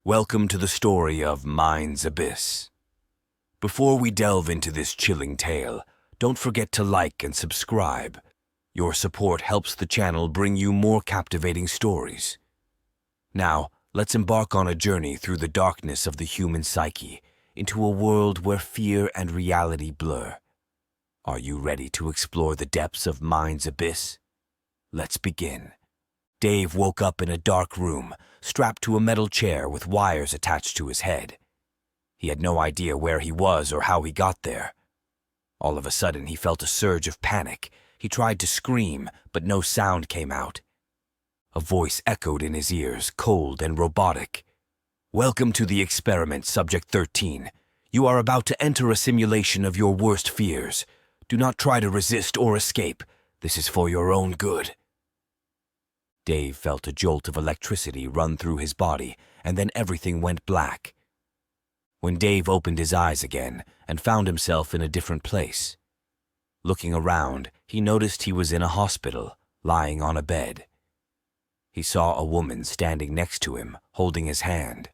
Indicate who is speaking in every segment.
Speaker 1: Welcome to the story of Mind's Abyss. Before we delve into this chilling tale, don't forget to like and subscribe. Your support helps the channel bring you more captivating stories. Now, let's embark on a journey through the darkness of the human psyche, into a world where fear and reality blur. Are you ready to explore the depths of Mind's Abyss? Let's begin. Dave woke up in a dark room, strapped to a metal chair with wires attached to his head. He had no idea where he was or how he got there. All of a sudden, he felt a surge of panic. He tried to scream, but no sound came out. A voice echoed in his ears, cold and robotic. "Welcome to the experiment, Subject 13. You are about to enter a simulation of your worst fears. Do not try to resist or escape. This is for your own good." Dave felt a jolt of electricity run through his body, and then everything went black. When Dave opened his eyes again and found himself in a different place. Looking around, he noticed he was in a hospital, lying on a bed. He saw a woman standing next to him, holding his hand.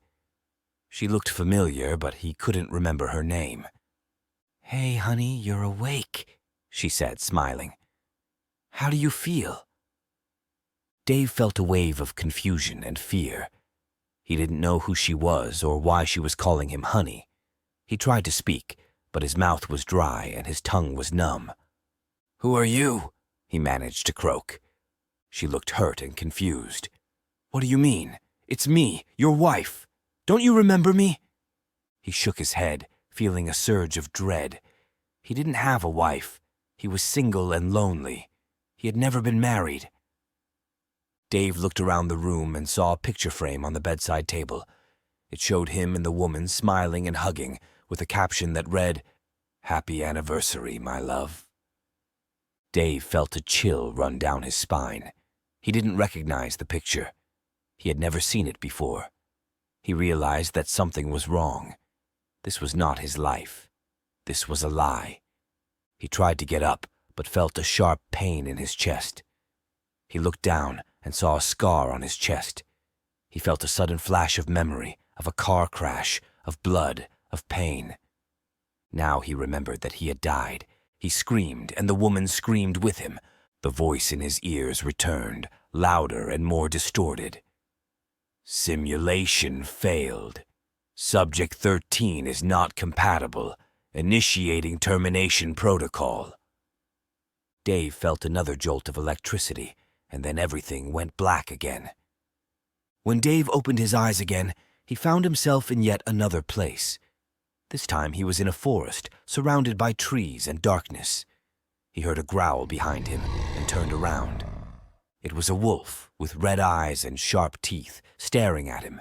Speaker 1: She looked familiar, but he couldn't remember her name. "Hey, honey, you're awake," she said, smiling. "How do you feel?" Dave felt a wave of confusion and fear. He didn't know who she was or why she was calling him honey. He tried to speak, but his mouth was dry and his tongue was numb. "Who are you?" he managed to croak. She looked hurt and confused. "What do you mean? It's me, your wife. Don't you remember me?" He shook his head, feeling a surge of dread. He didn't have a wife. He was single and lonely. He had never been married. Dave looked around the room and saw a picture frame on the bedside table. It showed him and the woman smiling and hugging, with a caption that read, "Happy anniversary, my love." Dave felt a chill run down his spine. He didn't recognize the picture. He had never seen it before. He realized that something was wrong. This was not his life. This was a lie. He tried to get up, but felt a sharp pain in his chest. He looked down and saw a scar on his chest. He felt a sudden flash of memory, of a car crash, of blood, of pain. Now he remembered that he had died. He screamed, and the woman screamed with him. The voice in his ears returned, louder and more distorted. "Simulation failed. Subject 13 is not compatible. Initiating termination protocol." Dave felt another jolt of electricity, and then everything went black again. When Dave opened his eyes again, he found himself in yet another place. This time he was in a forest, surrounded by trees and darkness. He heard a growl behind him and turned around. It was a wolf with red eyes and sharp teeth, staring at him.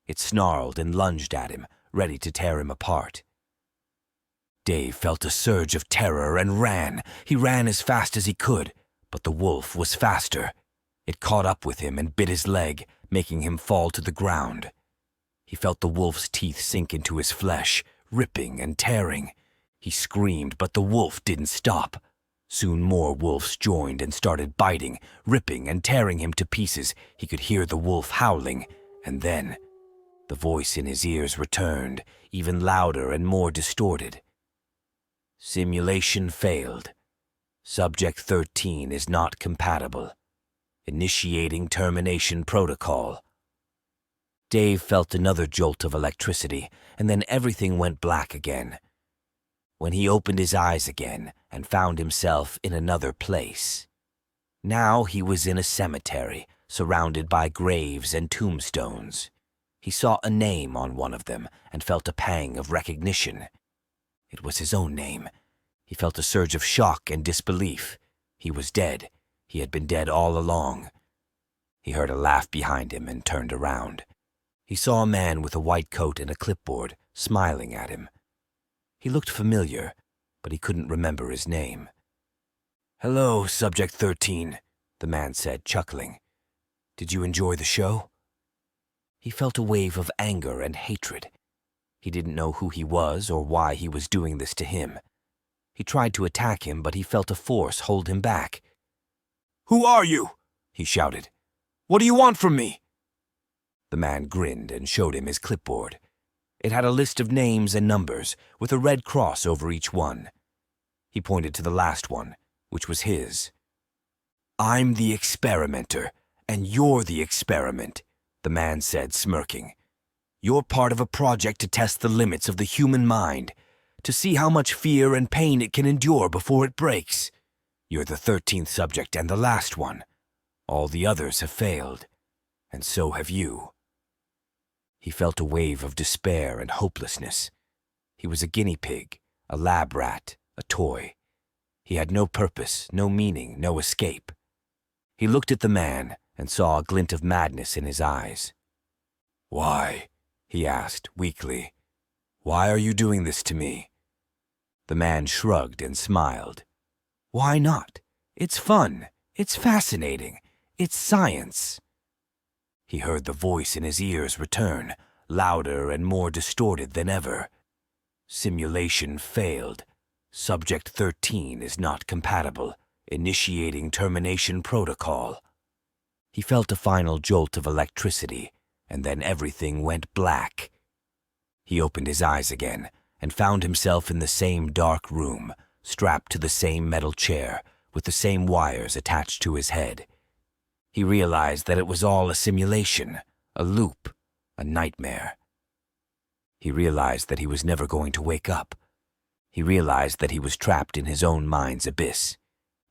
Speaker 1: It snarled and lunged at him, ready to tear him apart. Dave felt a surge of terror and ran. He ran as fast as he could. But the wolf was faster. It caught up with him and bit his leg, making him fall to the ground. He felt the wolf's teeth sink into his flesh, ripping and tearing. He screamed, but the wolf didn't stop. Soon more wolves joined and started biting, ripping and tearing him to pieces. He could hear the wolf howling, and then the voice in his ears returned, even louder and more distorted. "Simulation failed. Subject 13 is not compatible. Initiating termination protocol." Dave felt another jolt of electricity, and then everything went black again. When he opened his eyes again and found himself in another place. Now he was in a cemetery, surrounded by graves and tombstones. He saw a name on one of them and felt a pang of recognition. It was his own name. He felt a surge of shock and disbelief. He was dead. He had been dead all along. He heard a laugh behind him and turned around. He saw a man with a white coat and a clipboard, smiling at him. He looked familiar, but he couldn't remember his name. "Hello, Subject 13, the man said, chuckling. "Did you enjoy the show?" He felt a wave of anger and hatred. He didn't know who he was or why he was doing this to him. He tried to attack him, but he felt a force hold him back. "Who are you?" he shouted. "What do you want from me?" The man grinned and showed him his clipboard. It had a list of names and numbers, with a red cross over each one. He pointed to the last one, which was his. "I'm the experimenter, and you're the experiment," the man said, smirking. "You're part of a project to test the limits of the human mind, to see how much fear and pain it can endure before it breaks. You're the 13th subject and the last one. All the others have failed, and so have you." He felt a wave of despair and hopelessness. He was a guinea pig, a lab rat, a toy. He had no purpose, no meaning, no escape. He looked at the man and saw a glint of madness in his eyes. "Why?" he asked, weakly. "Why are you doing this to me?" The man shrugged and smiled. "Why not? It's fun. It's fascinating. It's science." He heard the voice in his ears return, louder and more distorted than ever. "Simulation failed. Subject 13 is not compatible. Initiating termination protocol." He felt a final jolt of electricity, and then everything went black. He opened his eyes again and found himself in the same dark room, strapped to the same metal chair, with the same wires attached to his head. He realized that it was all a simulation, a loop, a nightmare. He realized that he was never going to wake up. He realized that he was trapped in his own mind's abyss.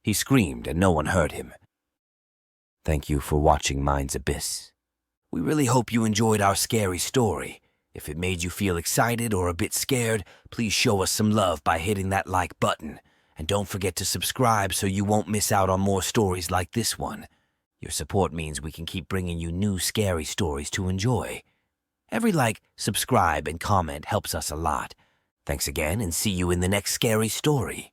Speaker 1: He screamed and no one heard him. Thank you for watching Mind's Abyss. We really hope you enjoyed our scary story. If it made you feel excited or a bit scared, please show us some love by hitting that like button. And don't forget to subscribe so you won't miss out on more stories like this one. Your support means we can keep bringing you new scary stories to enjoy. Every like, subscribe, and comment helps us a lot. Thanks again, and see you in the next scary story.